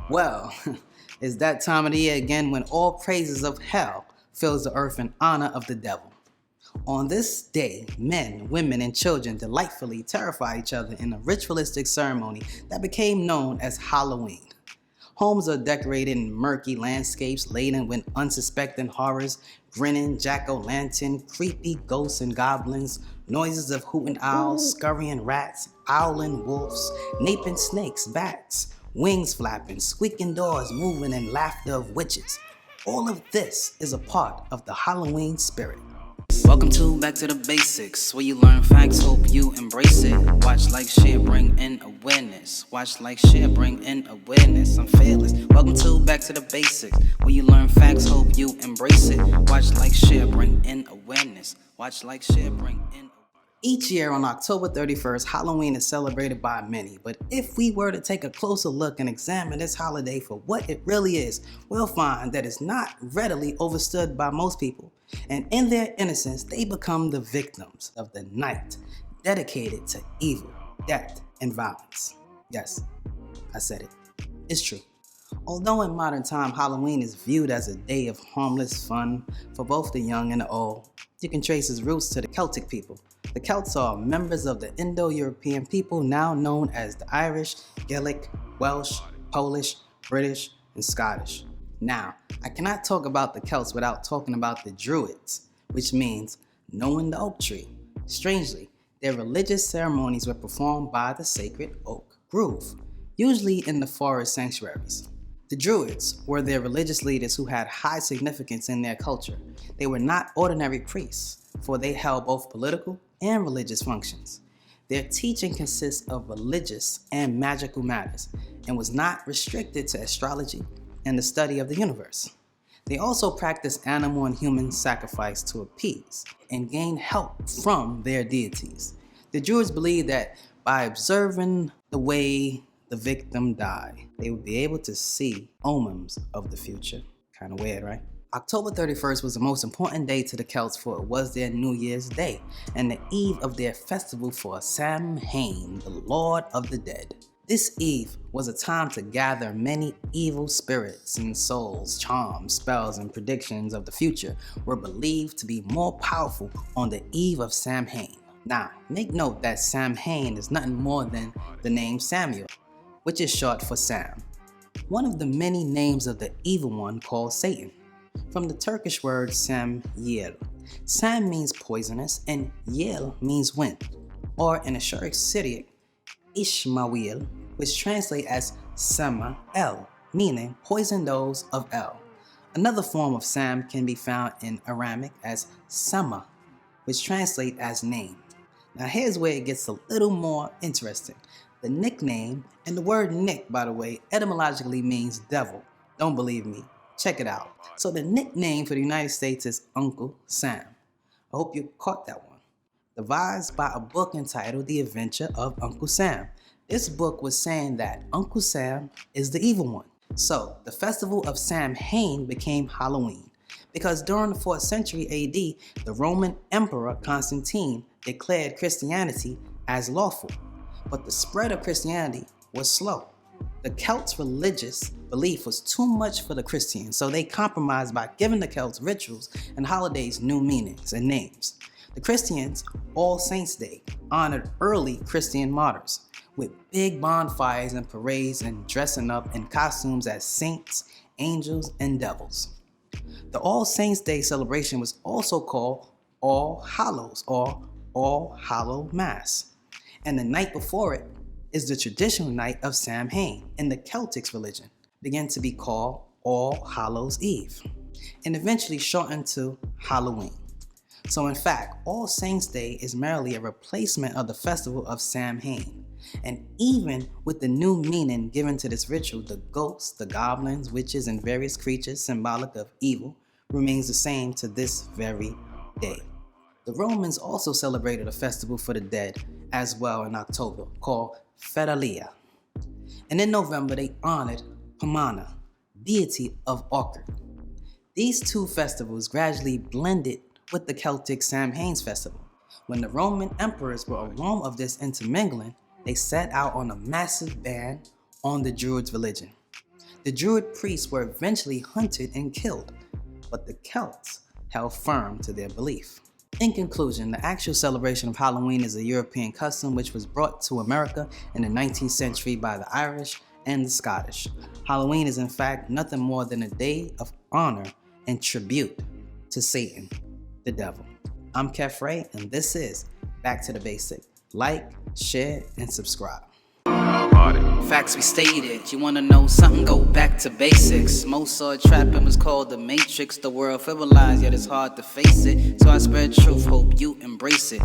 Well, it's that time of the year again when all praises of hell fills the earth in honor of the devil. On this day, men, women, and children delightfully terrify each other in a ritualistic ceremony that became known as Halloween. Homes are decorated in murky landscapes laden with unsuspecting horrors, grinning jack-o'-lantern, creepy ghosts and goblins, noises of hooting owls, scurrying rats, owling wolves, naping snakes, bats, wings flapping, squeaking doors moving, and laughter of witches. All of this is a part of the Halloween spirit. Welcome to Back to the Basics, where you learn facts, hope you embrace it. Watch, like, share, bring in awareness. Watch, like, share, bring in awareness. I'm fearless. Welcome to Back to the Basics, where you learn facts, hope you embrace it. Watch, like, share, bring in awareness. Watch, like, share, bring in. Each year on October 31st, Halloween is celebrated by many, but if we were to take a closer look and examine this holiday for what it really is, we'll find that it's not readily understood by most people, and in their innocence, they become the victims of the night dedicated to evil, death, and violence. Yes, I said it. It's true. Although in modern time Halloween is viewed as a day of harmless fun for both the young and the old, you can trace its roots to the Celtic people. The Celts are members of the Indo-European people now known as the Irish, Gaelic, Welsh, Polish, British, and Scottish. Now, I cannot talk about the Celts without talking about the Druids, which means knowing the oak tree. Strangely, their religious ceremonies were performed by the sacred oak grove, usually in the forest sanctuaries. The Druids were their religious leaders who had high significance in their culture. They were not ordinary priests, for they held both political and religious functions. Their teaching consists of religious and magical matters and was not restricted to astrology and the study of the universe. They also practiced animal and human sacrifice to appease and gain help from their deities. The Druids believed that by observing the way the victim died, they would be able to see omens of the future. Kind of weird, right? October 31st was the most important day to the Celts, for it was their New Year's Day and the eve of their festival for Samhain, the Lord of the Dead. This eve was a time to gather many evil spirits and souls. Charms, spells, and predictions of the future were believed to be more powerful on the eve of Samhain. Now, make note that Samhain is nothing more than the name Samuel, which is short for Sam, one of the many names of the evil one called Satan. From the Turkish word Samyel. Sam means poisonous and Yel means wind, or in Ashuric Syriac, Ishmael, which translates as Sama-El, meaning poison those of El. Another form of Sam can be found in Aramic as Sama, which translates as name. Now here's where it gets a little more interesting. The nickname, and the word Nick, by the way, etymologically means devil. Don't believe me? Check it out. So the nickname for the United States is Uncle Sam. I hope you caught that one. Devised by a book entitled The Adventure of Uncle Sam. This book was saying that Uncle Sam is the evil one. So the festival of Samhain became Halloween because during the 4th century AD, the Roman Emperor Constantine declared Christianity as lawful. But the spread of Christianity was slow. The Celts' religious belief was too much for the Christians, so they compromised by giving the Celts rituals and holidays new meanings and names. The Christians, All Saints' Day, honored early Christian martyrs with big bonfires and parades and dressing up in costumes as saints, angels, and devils. The All Saints' Day celebration was also called All Hallows or All Hallow Mass. And the night before it is the traditional night of Samhain in the Celtic religion, began to be called All Hallows Eve, and eventually shortened to Halloween. So in fact, All Saints' Day is merely a replacement of the festival of Samhain. And even with the new meaning given to this ritual, the ghosts, the goblins, witches, and various creatures symbolic of evil remains the same to this very day. The Romans also celebrated a festival for the dead as well in October called Feralia. And in November they honored Pomona, deity of orchard. These two festivals gradually blended with the Celtic Samhain's festival. When the Roman emperors were aware of this intermingling, they set out on a massive ban on the Druids' religion. The Druid priests were eventually hunted and killed, but the Celts held firm to their belief. In conclusion, the actual celebration of Halloween is a European custom which was brought to America in the 19th century by the Irish and the Scottish. Halloween is in fact nothing more than a day of honor and tribute to Satan, the devil. I'm Kefre, and this is Back to the Basic. Like, share, and subscribe. Facts we stated. You wanna know something? Go back to basics. Most saw trapping was called the Matrix. The world frivolized, yet it's hard to face it. So I spread truth, hope you embrace it.